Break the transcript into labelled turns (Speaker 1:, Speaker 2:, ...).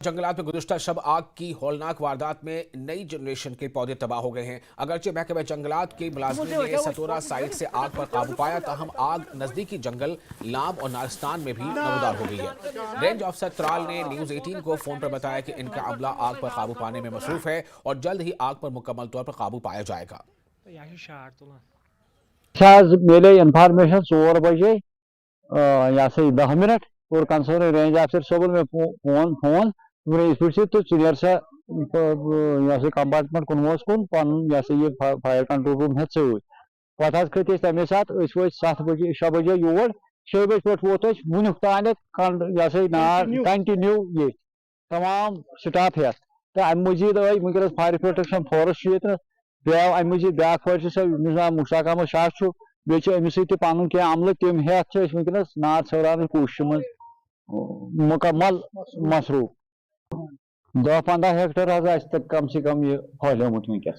Speaker 1: जंगलात में गुज़िश्ता शब आग की हौलनाक वारदात में नई जनरेशन के पौधे तबाह हो गए हैं। अगरचे महकमे जंगलात के मुलाजिमीन ने सतोरा साइट से आग पर काबू पाया, ताहम आग नजदीकी जंगल लाम और नारिस्तान में भी नमदार हो गई है। रेंज अफसर त्राल ने न्यूज़ 18 को फोन पर बताया कि इनका अमला आग पर काबू पाने में मसरूफ है और जल्द ही आग पर मुकम्मल तौर पर काबू पाया जाएगा।
Speaker 2: मिले इन्फॉर्मेशन 4 बजे या से 10 मिनट और कंसर्न रेंज ऑफिसर सोबल में फोन इस तो चेयर सा कंपार्टमेंट कुनवस कुन पन ये फायर कंट्रोल रूम हेत पे खत तमे सात 7 बजे 6 बजे योर 6 बजे पे वोत वुन तान नार कंटिन्यू ये तमाम स्टाफ हेत तो अम मजीद आई वनस फायर प्रोटेक्शन फोर्स ब्याव अम मजीद ब्या फायर नाम मुश्ताक अहमद शाह बे अमिस पन क्या अमल तम हेत वनस नार सवरान कोशिश मज मुकम्मल मसरूफ 10-15 हेक्टर कम से कम ये फैलोमुत वनकस।